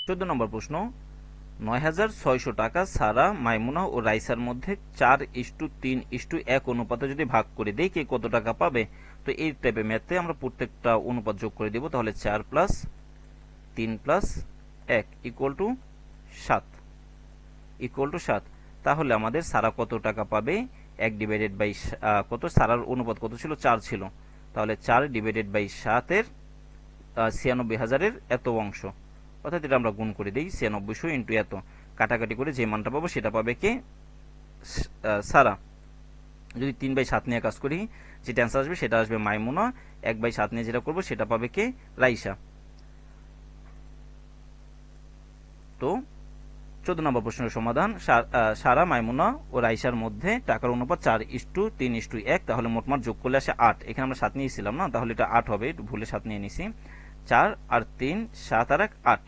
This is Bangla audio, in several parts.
14 নম্বর প্রশ্ন, ৯,৬০০ টাকা সারা, মাইমুনা ও রাইসার মধ্যে 4:3:1 অনুপাতে যদি ভাগ করে দেই, কে কত টাকা পাবে? তো এই টাইপের ম্যাথে আমরা প্রত্যেকটা অনুপাত যোগ করে দিব। তাহলে 4 প্লাস 3 প্লাস 1 ইকুয়াল টু 7। তাহলে আমাদের সারা কত টাকা পাবে? 1 ডিভাইডেড বাই কত, সারার অনুপাত কত ছিল? 4 ছিল। তাহলে 4 ডিভাইডেড বাই 7 এর 96,000-এর এত অংশ, অর্থাৎ এটা আমরা গুণ করে দিই 9600 ইন্টু এত, কাটাকাটি করে যে মানটা পাবো সেটা পাবে কে? সারা। যদি 3/7 নিয়ে কাজ করি, যেটা অ্যান্সার আসবে সেটা আসবে মাইমুনা। 1/7 নিয়ে যেটা করবো সেটা পাবে কে? রাইসা। তো 14 নম্বর প্রশ্নের সমাধান, সারা, মাইমুনা ও রাইসার মধ্যে টাকার অনুপাত 4:3:1। তাহলে মোটমাট যোগ করলে আসে 8। এখানে আমরা 7 নিয়েছিলাম না, তাহলে এটা 8 হবে, একটু ভুলে 7 নিয়ে নিছি। 4 আর 3, 7 আর 1, 8।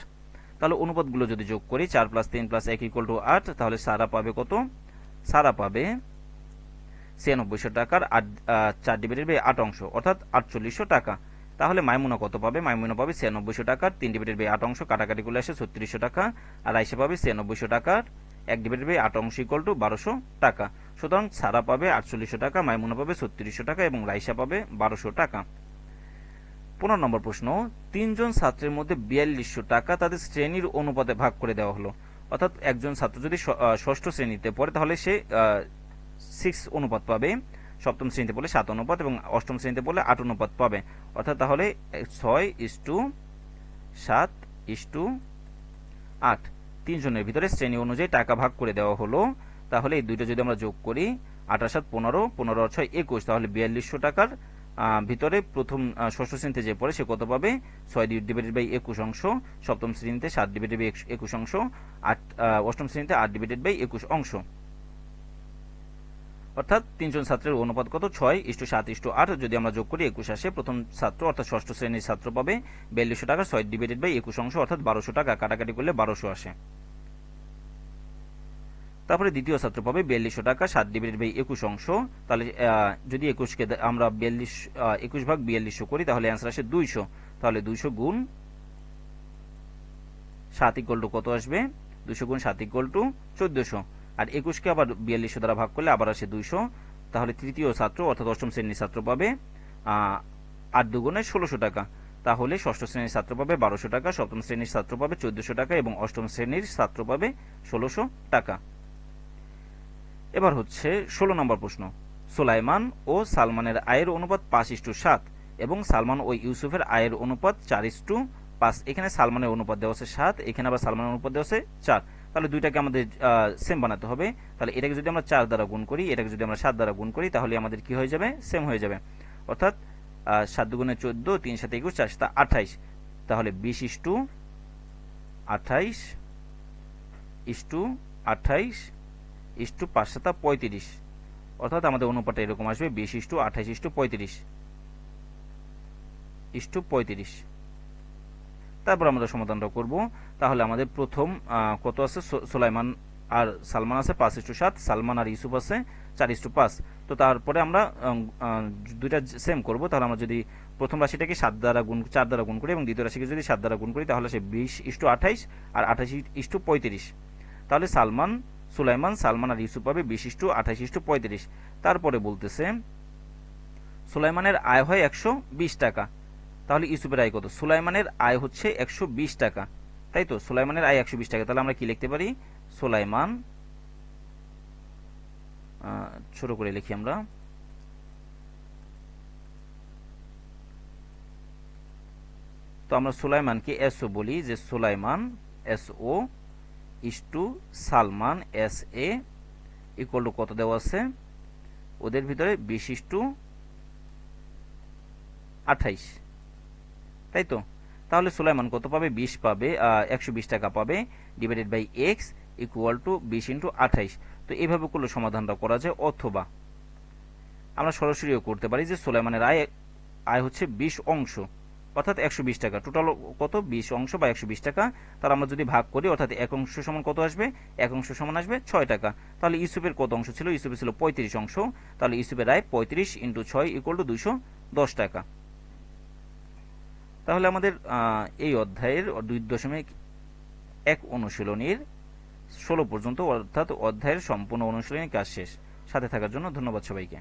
তাহলে অনুপাতগুলো যদি যোগ করি, 4 প্লাস 3 প্লাস 1 ইকুয়াল টু 8। তাহলে সারা পাবে কত? সারা পাবে 9600 টাকার 4 ডিভাইডেড বাই 8 অংশ, অর্থাৎ 4800 টাকা। তাহলে মাইমুনা কত পাবে? মাইমুনা পাবে 9600 টাকার 3 ডিভাইডেড বাই 8 অংশ, কাটাকাটি করলে আসে 3600 টাকা। আর আইসা পাবে 9600 টাকার 1 ডিভাইডেড বাই 8 অংশ ইকুয়াল টু 1200 টাকা। সুতরাং সারা পাবে 4800 টাকা, মাইমুনা পাবে 3600 টাকা এবং রাইসা পাবে 1200 টাকা। 15 নম্বর প্রশ্ন, 3 জন ছাত্রের মধ্যে 4200 টাকা তাদের শ্রেণীর অনুপাতে ভাগ করে দেওয়া হলো। অর্থাৎ একজন ছাত্র যদি ষষ্ঠ শ্রেণীতে পড়ে, তাহলে সে 6 অনুপাত পাবে, সপ্তম শ্রেণীতে পড়লে 7 অনুপাত এবং অষ্টম শ্রেণীতে পড়লে 8 অনুপাত পাবে। অর্থাৎ তাহলে 6:7:8 তিনজনের ভিতরে শ্রেণী অনুযায়ী টাকা ভাগ করে দেওয়া হলো। তাহলে এই দুইটা যদি আমরা যোগ করি, 8 আর 7 15, 15 আর 6 21, তাহলে 4200 টাকার ভিতরে প্রথম ষষ্ঠ শ্রেণীতে যে পড়ে সে কত পাবে? 6 ডিভাইডেড বাই 21 অংশ, সপ্তম শ্রেণীতে 7 ডিভাইডেড বাই 21 অংশ, অষ্টম শ্রেণীতে 8 ডিভাইডেড বাই 21 অংশ। অর্থাৎ তিনজন ছাত্রের অনুপাত কত? 6:7:8। যদি আমরা যোগ করি 21 আসে, প্রথম ছাত্র অর্থাৎ ষষ্ঠ শ্রেণীর ছাত্র পাবে 4200 টাকা 6 ডিভাইডেড বাই 21 অংশ, অর্থাৎ 1200 টাকা, কাটাকাটি করলে 1200 আসে। তারপরে দ্বিতীয় ছাত্র পাবে 4200 টাকা 7 ডিভাইডেড বাই 21 অংশ। তাহলে যদি 21 কে আমরা 21 ভাগ 4200 করি, তাহলে অ্যান্সার আসে 200। তাহলে 200 গুণ 7 ইকুয়াল টু কত আসবে? 200 গুণ 7 ইকুয়াল টু 1400। আর 21 কে আবার 4200 দ্বারা ভাগ করলে আবার আসে 200। তাহলে তৃতীয় ছাত্র অর্থাৎ অষ্টম শ্রেণীর ছাত্র পাবে 8 দুগুণে 1600 টাকা। তাহলে ষষ্ঠ শ্রেণীর ছাত্র পাবে 1200 টাকা, সপ্তম শ্রেণীর ছাত্র পাবে 1400 টাকা এবং অষ্টম শ্রেণীর ছাত্র পাবে 1600 টাকা। এবার হচ্ছে 16 নম্বর প্রশ্ন, সুলাইমান ও সালমানের আয়ের অনুপাত 5:7 এবং সালমান ও ইউসুফের আয়ের অনুপাত 4:5। এখানে সালমানের অনুপাত দেওয়া আছে 7, এখানে আবার সালমানের অনুপাত দেওয়া আছে 4। তাহলে দুইটাকে আমাদের সেম বানাতে হবে। তাহলে এটাকে যদি আমরা 4 দ্বারা গুণ করি, এটাকে যদি আমরা 7 দ্বারা গুণ করি, তাহলে আমাদের কি হয়ে যাবে? সেম হয়ে যাবে। অর্থাৎ 7 দুগুণে 14, 3 7 21, 4 7 28। তাহলে 20:28 5 7 35। অর্থাৎ আমাদের অনুপাতটা এরকম আসবে 20:28:35। তারপর আমরা সমাধানটা করব। তাহলে আমাদের প্রথম কত আছে? সুলাইমান আর সালমান আছে 5:7, সালমান আর ইউসুফ আছে 4:5। তো তারপরে আমরা দুইটা সেম করব। তাহলে আমরা যদি প্রথম রাশিটাকে 4 দ্বারা গুণ করি এবং দ্বিতীয় রাশিকে যদি 7 দ্বারা গুণ করি, তাহলে সে 20:28 আর 28:35। তাহলে সুলাইমান, সালমান আর ইউসুফ পাবে 20:28:35। তারপরে বলতেছে সুলাইমানের আয় হয় 120 টাকা। তাহলে ইউসুফের আয় কত? সুলাইমানের আয় হচ্ছে 120 টাকা, তাই তো? সুলাইমানের আয় 120 টাকা। তাহলে আমরা কি লিখতে পারি? সুলাইমান, ছোট করে লিখি আমরা, তো আমরা সুলাইমানকে এসও বলি, যে Sulaiman S O is to Salman S A equal to কত দেওয়া আছে ওদের ভিতরে? 20:28, তাই তো? তাহলে সুলাইমান কত পাবে? 20 পাবে, 120 টাকা পাবে, divided by X equal to 20:28। তো এইভাবে করলে সমাধানটা করা যায়। অথবা আমরা সরাসরিও করতে পারি যে সুলাইমানের আয় হচ্ছে 20 অংশ, অর্থাৎ 120 টাকা। টোটাল কত? 20 অংশ বা 120 টাকা। তাহলে আমরা যদি ভাগ করি, অর্থাৎ 1 অংশ সমান কত আসবে? 1 অংশ সমান আসবে 6 টাকা। তাহলে ইউসুফের কত অংশ ছিল? ইউসুফের ছিল 35 অংশ। তাহলে ইউসুফের আয় 35 × 6 ইকুয়াল টু 210 টাকা। তাহলে আমাদের এই অধ্যায়ের এক অনুশীলনীর 16 পর্যন্ত, অর্থাৎ অধ্যায়ের সম্পূর্ণ অনুশীলনী কাজ শেষ। সাথে থাকার জন্য ধন্যবাদ সবাইকে।